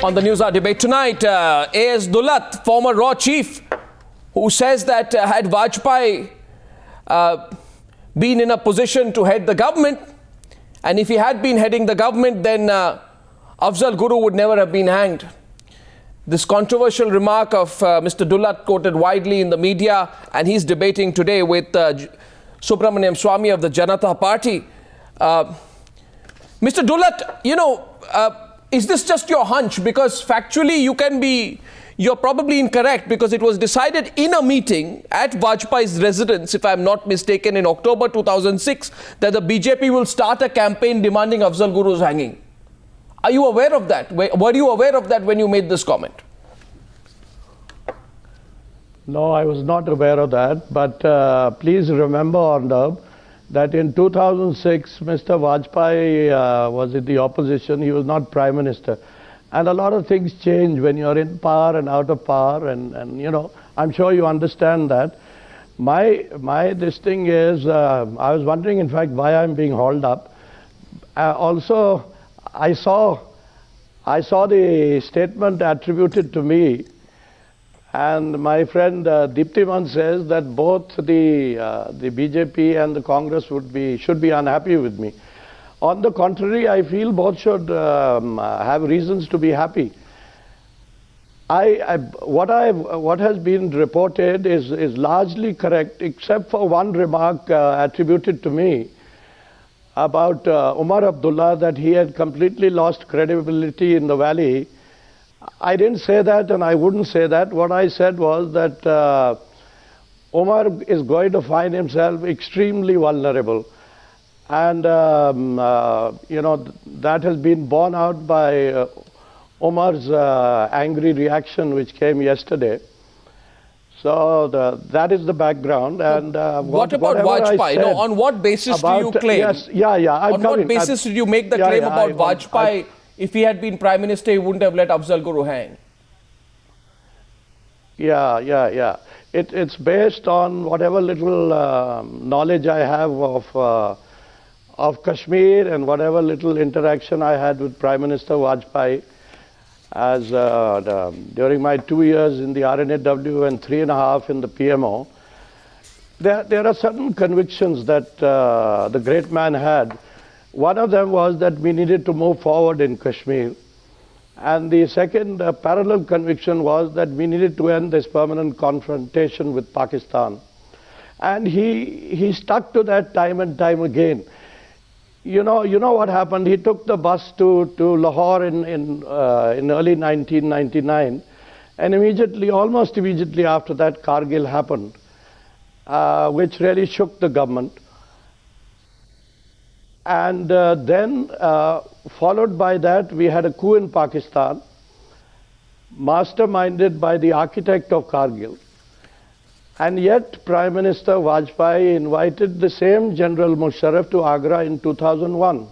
On the Newshour Debate tonight, A.S. Dulat, former RAW chief, who says that had Vajpayee been in a position to head the government, and if he had been heading the government, then Afzal Guru would never have been hanged. This controversial remark of Mr. Dulat quoted widely in the media, and he's debating today with Subramaniam Swamy of the Janata Party. Mr. Dulat, is this just your hunch? Because factually you're probably incorrect, because it was decided in a meeting at Vajpayee's residence, if I'm not mistaken, in October 2006, that the BJP will start a campaign demanding Afzal Guru's hanging. Are you aware of that? Were you aware of that when you made this comment? No, I was not aware of that. But please remember, Arnab, that in 2006, Mr. Vajpayee was in the opposition. He was not Prime Minister. And a lot of things change when you're in power and out of power. And I'm sure you understand that. This thing is, I was wondering, in fact, why I'm being hauled up. Also, I saw the statement attributed to me, and my friend Deeptiman says that both the BJP and the Congress should be unhappy with me. On the contrary, I feel both should have reasons to be happy. What has been reported is largely correct, except for one remark attributed to me about Umar Abdullah, that he had completely lost credibility in the valley. I didn't say that, and I wouldn't say that. What I said was that Umar is going to find himself extremely vulnerable. And, that has been borne out by Umar's angry reaction, which came yesterday. So that is the background. And what about Vajpayee? On what basis do you claim? Yes, on what basis did you make the claim about Vajpayee? If he had been Prime Minister, he wouldn't have let Afzal Guru hang. Yeah. It's based on whatever little knowledge I have of Kashmir, and whatever little interaction I had with Prime Minister Vajpayee as during my 2 years in the RNAW and 3.5 in the PMO. There are certain convictions that the great man had. One of them was that we needed to move forward in Kashmir. And the second parallel conviction was that we needed to end this permanent confrontation with Pakistan. And he stuck to that time and time again. You know what happened? He took the bus to Lahore in early 1999, and almost immediately after that, Kargil happened, which really shook the government. And then, followed by that, we had a coup in Pakistan, masterminded by the architect of Kargil. And yet, Prime Minister Vajpayee invited the same General Musharraf to Agra in 2001.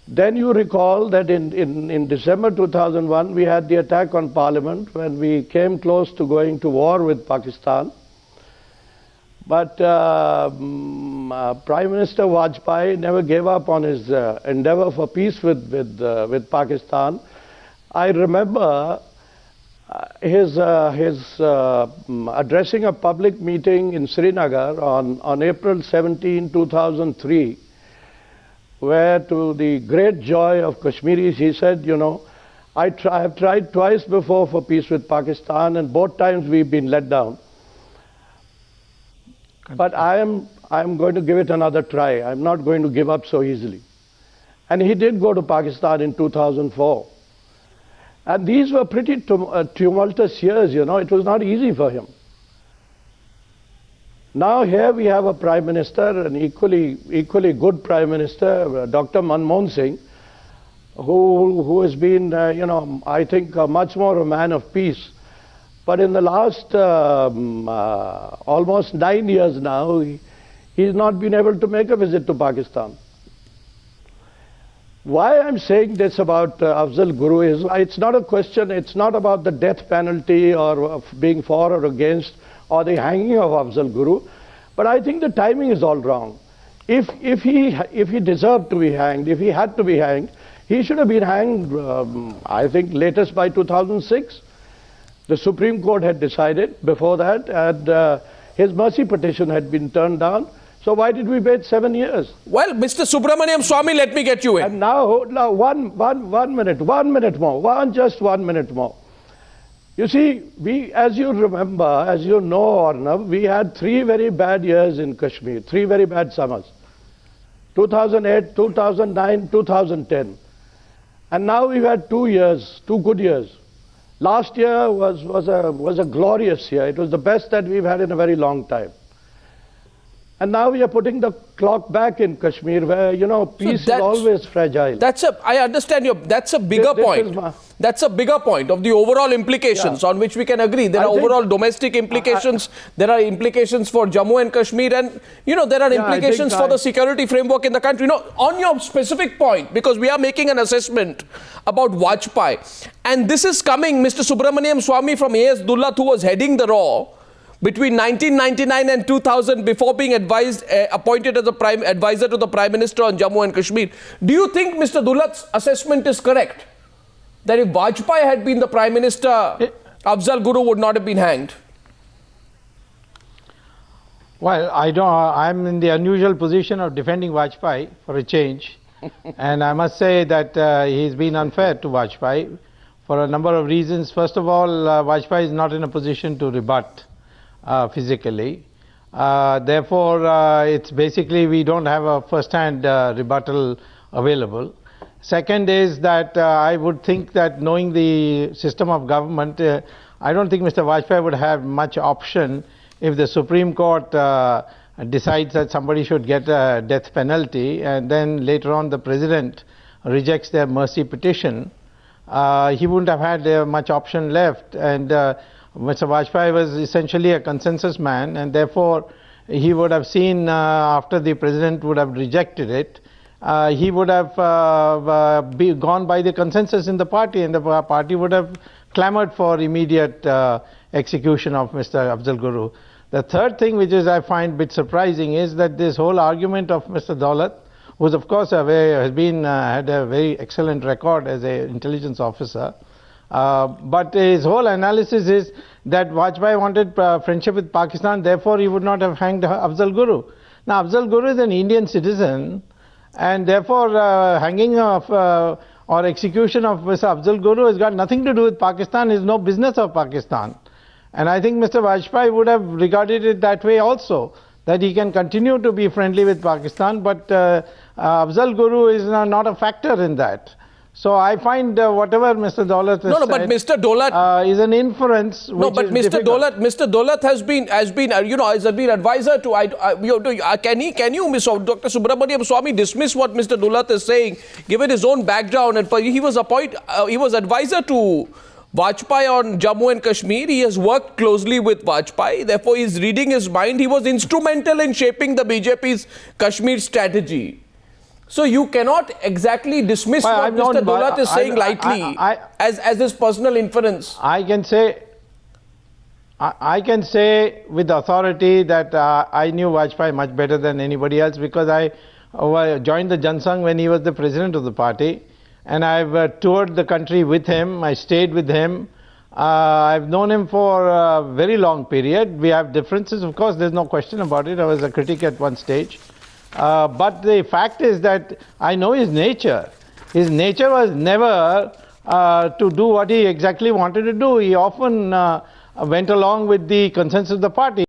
Then you recall that in December 2001, we had the attack on Parliament when we came close to going to war with Pakistan. But Prime Minister Vajpayee never gave up on his endeavor for peace with Pakistan. I remember his addressing a public meeting in Srinagar on April 17, 2003, where, to the great joy of Kashmiris, he said, I have tried twice before for peace with Pakistan, and both times we've been let down. But I am going to give it another try. I'm not going to give up so easily. And he did go to Pakistan in 2004. And these were pretty tumultuous years, It was not easy for him. Now here we have a Prime Minister, an equally good Prime Minister, Dr. Manmohan Singh, who has been, I think, much more a man of peace. But in the last almost 9 years now, he's not been able to make a visit to Pakistan. Why I'm saying this about Afzal Guru is, it's not a question, it's not about the death penalty or being for or against or the hanging of Afzal Guru, but I think the timing is all wrong. If he deserved to be hanged, if he had to be hanged, He should have been hanged, I think, latest by 2006. The Supreme Court had decided before that, and his mercy petition had been turned down. So why did we wait 7 years? Well, Mr. Subramaniam Swamy, let me get you in. And now one minute more, just 1 minute more. You see, as you remember, as you know, Arnav, we had 3 very bad years in Kashmir, 3 very bad summers. 2008, 2009, 2010. And now we've had 2 years, 2 good years. Last year was a glorious year. It was the best that we've had in a very long time. And now we are putting the clock back in Kashmir, where, you know, peace is always fragile. I understand that's a bigger point. That's a bigger point of the overall implications on which we can agree. There are overall domestic implications. There are implications for Jammu and Kashmir, and, you know, there are implications for the security framework in the country. You know, on your specific point, because we are making an assessment about Vajpayee, and this is coming, Mr. Subramaniam Swamy from A.S. Dullat, who was heading the RAW between 1999 and 2000 before being appointed as a prime advisor to the Prime Minister on Jammu and Kashmir. Do you think Mr. Dullat's assessment is correct? That if Vajpayee had been the Prime Minister, Afzal Guru would not have been hanged? Well, I'm in the unusual position of defending Vajpayee for a change. And I must say that he's been unfair to Vajpayee for a number of reasons. First of all, Vajpayee is not in a position to rebut physically. Therefore, it's basically we don't have a first-hand rebuttal available. Second is that I would think that knowing the system of government, I don't think Mr. Vajpayee would have much option if the Supreme Court decides that somebody should get a death penalty and then later on the President rejects their mercy petition. He wouldn't have had much option left, and Mr. Vajpayee was essentially a consensus man, and therefore he would have seen after the President would have rejected it, he would have gone by the consensus in the party, and the party would have clamored for immediate execution of Mr. Afzal Guru. The third thing which is I find a bit surprising is that this whole argument of Mr. Daulat, who of course had a very excellent record as an intelligence officer, but his whole analysis is that Vajpayee wanted friendship with Pakistan, therefore he would not have hanged Afzal Guru. Now Afzal Guru is an Indian citizen, and therefore hanging of or execution of Mr. Afzal Guru has got nothing to do with Pakistan, is no business of Pakistan. And I think Mr. Vajpayee would have regarded it that way also, that he can continue to be friendly with Pakistan, but Afzal Guru is not a factor in that. So I find whatever Mr. Daulat has said, but Mr. Daulat is an inference. Which is Mr. Daulat has been advisor to. Can you, Dr. Subramaniam Swamy, dismiss what Mr. Daulat is saying, given his own background, and he was advisor to Vajpayee on Jammu and Kashmir. He has worked closely with Vajpayee. Therefore, he's reading his mind. He was instrumental in shaping the BJP's Kashmir strategy. So you cannot exactly dismiss what Mr. Daulat is saying lightly as his personal inference. I can say with authority that I knew Vajpayee much better than anybody else, because I joined the Jansangh when he was the president of the party, and I've toured the country with him. I stayed with him. I've known him for a very long period. We have differences, of course, there's no question about it. I was a critic at one stage. But the fact is that I know his nature. His nature was never to do what he exactly wanted to do. He often went along with the consensus of the party.